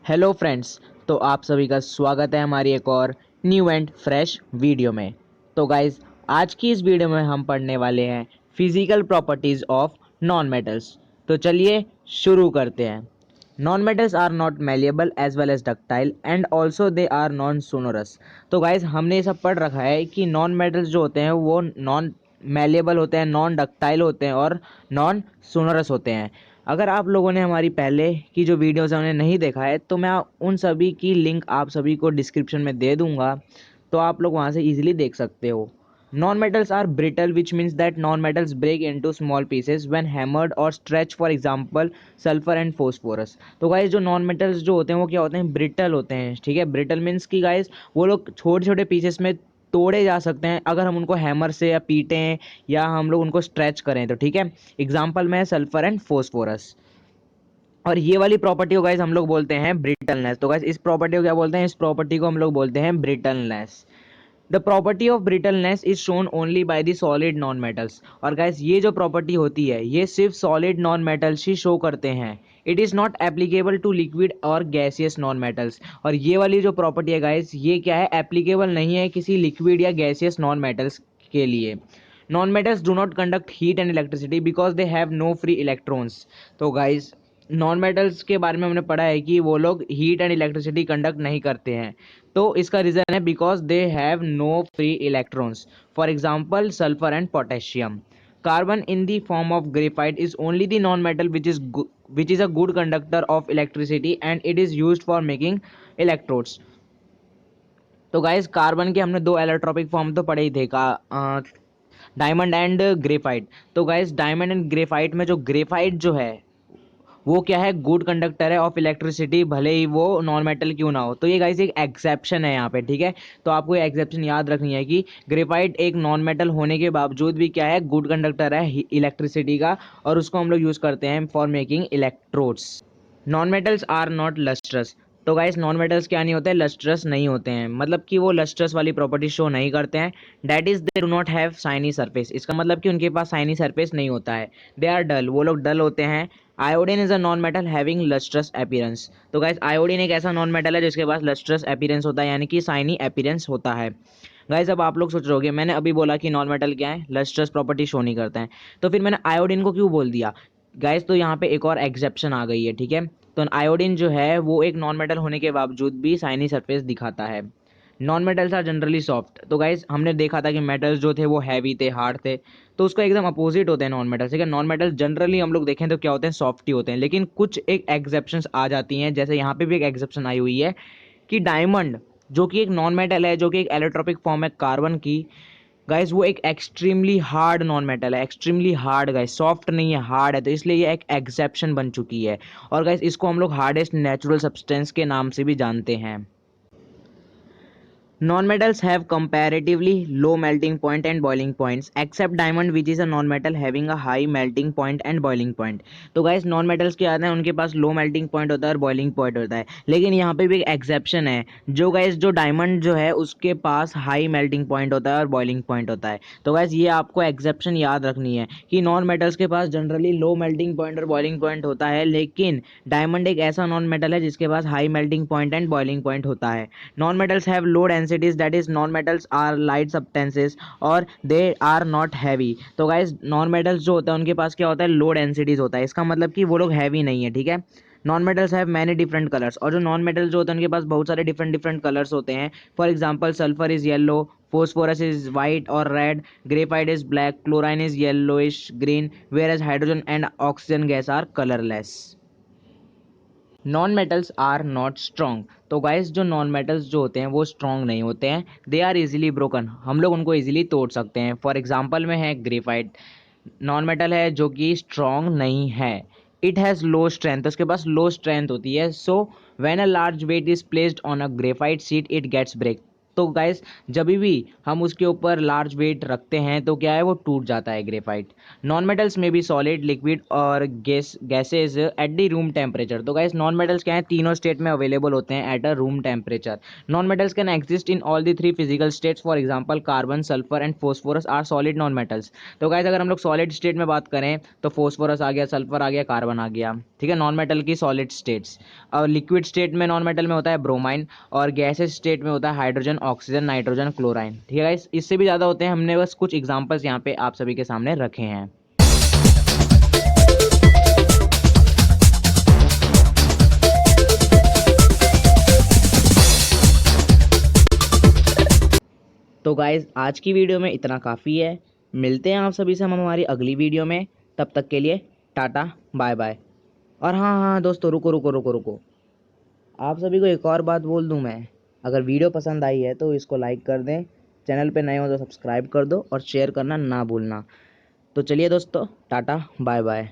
Hello friends. तो आप सभी का स्वागत है हमारी एक और न्यू एंड फ्रेश वीडियो में। तो गाइज, आज की इस वीडियो में हम पढ़ने वाले हैं physical properties of non metals. तो चलिए शुरू करते हैं। Non metals are not malleable as well as ductile and also they are non sonorous. तो गाइज, हमने ये सब पढ़ रखा है कि नॉन मेटल्स जो होते हैं वो नॉन मेलिएबल होते हैं, नॉन डक्टाइल होते हैं और नॉन सोनोरस होते हैं। अगर आप लोगों ने हमारी पहले की जो वीडियोज़ हैं उन्हें नहीं देखा है तो मैं उन सभी की लिंक आप सभी को डिस्क्रिप्शन में दे दूंगा, तो आप लोग वहाँ से इजीली देख सकते हो। Non metals are brittle which means that non metals break into small pieces when hammered और stretch, for example sulphur and phosphorus. तो गाइज, जो नॉन मेटल्स जो होते हैं वो क्या होते हैं, ब्रिटल होते हैं। ठीक है, ब्रिटल मीन्स कि गाइज वो लोग छोटे छोटे पीसेस में तोड़े जा सकते हैं अगर हम उनको हैमर से या पीटें या हम लोग उनको स्ट्रेच करें तो। ठीक है, एग्जाम्पल में है सल्फर एंड फोस्फोरस। और ये वाली प्रॉपर्टी को गाइस हम लोग बोलते हैं ब्रिटलनेस। तो गाइस, इस प्रॉपर्टी को क्या बोलते हैं, इस प्रॉपर्टी को हम लोग बोलते हैं brittleness. The property of brittleness is shown only by the solid non metals. और गाइस, ये जो प्रॉपर्टी होती है ये सिर्फ सॉलिड नॉन मेटल्स ही शो करते हैं। It is not applicable to liquid और गैसियस नॉन मेटल्स। और ये वाली जो प्रॉपर्टी है गाइस, ये क्या है, एप्लीकेबल नहीं है किसी लिक्विड या गैसियस नॉन मेटल्स के लिए। Non metals do not conduct heat and electricity because they have no free electrons. तो गाइस, नॉन मेटल्स के बारे में हमने पढ़ा है कि वो लोग हीट एंड इलेक्ट्रिसिटी कंडक्ट नहीं करते हैं। तो इसका रीज़न है because they have no free electrons. For example sulphur and potassium. Carbon in the form of graphite is only the non metal which is a good conductor of electricity and it is used for making electrodes. तो guys, carbon के हमने दो allotropic form तो पढ़े ही थे का, diamond and graphite. तो guys, diamond and graphite में जो ग्रेफाइट जो है वो क्या है, गुड कंडक्टर है ऑफ इलेक्ट्रिसिटी, भले ही वो नॉन मेटल क्यों ना हो। तो ये गाइस एक एक्सेप्शन है यहाँ पे। ठीक है, तो आपको ये एक्सेप्शन याद रखनी है कि ग्रेफाइट एक नॉन मेटल होने के बावजूद भी क्या है, गुड कंडक्टर है इलेक्ट्रिसिटी का, और उसको हम लोग यूज़ करते हैं for making electrodes. Non metals are not lustrous. तो गाइस, नॉन मेटल्स क्या नहीं होते, लस्ट्रस नहीं होते हैं, मतलब कि वो लस्ट्रस वाली प्रॉपर्टी शो नहीं करते हैं। That is they do not have shiny surface. इसका मतलब कि उनके पास शाइनी सरफेस नहीं होता है। दे आर डल, वो लोग डल होते हैं। Iodine is a non metal having lustrous appearance. तो गाइस, आयोडीन एक ऐसा नॉन मेटल है जिसके पास लस्ट्रस अपीयरेंस होता है, यानी कि शाइनी अपीयरेंस होता है। गाइस, अब आप लोग सोच रहे होगे मैंने अभी बोला कि नॉन मेटल क्या है, लस्ट्रस प्रॉपर्टी शो नहीं करते हैं, तो फिर मैंने आयोडीन को क्यों बोल दिया। गाइस, तो यहाँ पे एक और एग्जेप्शन आ गई है। ठीक है, तो आयोडीन जो है वो एक नॉन मेटल होने के बावजूद भी शाइनी सरफेस दिखाता है। Non metals are generally soft. तो गाइस, हमने देखा था कि मेटल्स जो थे वो हैवी थे, हार्ड थे, तो उसका एकदम अपोजिट होते हैं नॉन मेटल्स। ठीक है, नॉन मेटल्स जनरली हम लोग देखें तो क्या होते हैं, सॉफ्ट ही होते हैं, लेकिन कुछ एक एग्जेप्शंस आ जाती हैं, जैसे यहाँ पे भी एक एग्जेप्शन आई हुई है कि डायमंड जो कि एक नॉन मेटल है, जो कि एक एलोट्रॉपिक फॉर्म है कार्बन की, गाइस वो एक एक्सट्रीमली हार्ड नॉन मेटल है, एक्सट्रीमली हार्ड गाइस, सॉफ्ट नहीं है, हार्ड है, तो इसलिए ये एक एक्सेप्शन बन चुकी है। और गाइस, इसको हम लोग हार्डेस्ट नेचुरल सब्सटेंस के नाम से भी जानते हैं। Non-metals have comparatively low melting point and boiling points except diamond which is a non-metal having a high melting point and boiling point। तो गाइस, नॉन मेटल्स क्या आते हैं, उनके पास लो मेल्टिंग पॉइंट होता है और बॉइलिंग पॉइंट होता है, लेकिन यहाँ पे भी एक एक्सेप्शन है। जो गाइस, जो डायमंड जो है उसके पास हाई मेल्टिंग पॉइंट होता है और बॉइलिंग पॉइंट होता है। तो गाइस, ये आपको एक्सेप्शन याद रखनी है कि नॉन मेटल्स के पास जनरली लो मेल्टिंग पॉइंट और बॉइलिंग पॉइंट होता है, लेकिन डायमंड एक ऐसा नॉन मेटल है जिसके पास high melting point and boiling point होता है। Non-metals have low densities, that is non-metals are light substances और they are not heavy। तो guys, non-metals जो होता है उनके पास क्या होता है, low densities होता है, इसका मतलब कि वो लोग हैवी नहीं है। ठीक है, non metals have many different colours. और जो नॉन मेटल जो होते हैं उनके पास बहुत सारे डिफरेंट डिफरेंट कलर्स होते हैं। For example sulphur is yellow, phosphorus is white और red, graphite is black, chlorine is yellowish green, whereas hydrogen and oxygen gas are colourless. Non metals are not strong. तो guys, जो non metals जो होते हैं वो strong नहीं होते हैं, दे आर इजीली ब्रोकन, हम लोग उनको इजीली तोड़ सकते हैं। फॉर एग्जांपल में है ग्रेफाइट, नॉन मेटल है जो कि स्ट्रॉन्ग नहीं है। इट हैज़ लो स्ट्रेंथ, उसके पास लो स्ट्रेंथ होती है। So when a large weight is placed on a graphite sheet it gets break. तो गाइस जब भी हम उसके ऊपर लार्ज वेट रखते हैं तो क्या है, वो टूट जाता है ग्रेफाइट। नॉन मेटल्स में भी सॉलिड, लिक्विड और gases at the room temperature. तो गाइस नॉन मेटल्स क्या है, तीनों स्टेट में अवेलेबल होते हैं at a room temperature. Non metals can exist in all the three physical states, for example carbon, sulphur and phosphorus are solid non metals. तो guys अगर हम लोग सॉलिड स्टेट में बात करें तो फोस्फोरस आ गया, सल्फर आ गया, कार्बन आ गया, ठीक है, नॉन मेटल की सॉलिड स्टेट्स। और लिक्विड स्टेट में नॉन मेटल में होता है ब्रोमाइन, और गैसेज स्टेट में होता है हाइड्रोजन, ऑक्सीजन, नाइट्रोजन, क्लोराइन, ठीक है गाइस, इससे भी ज़्यादा होते हैं। हमने बस कुछ एग्जांपल्स यहाँ पे आप सभी के सामने रखे हैं। तो गाइस आज की वीडियो में इतना काफ़ी है। मिलते हैं आप सभी से हम हमारी अगली वीडियो में। तब तक के लिए टाटा बाय बाय। और हाँ हाँ दोस्तों, रुको रुको रुको रुको, आप सभी को एक और बात बोल दूं मैं। अगर वीडियो पसंद आई है तो इसको लाइक कर दें, चैनल पे नए हो तो सब्सक्राइब कर दो और शेयर करना ना भूलना। तो चलिए दोस्तों, टाटा बाय बाय।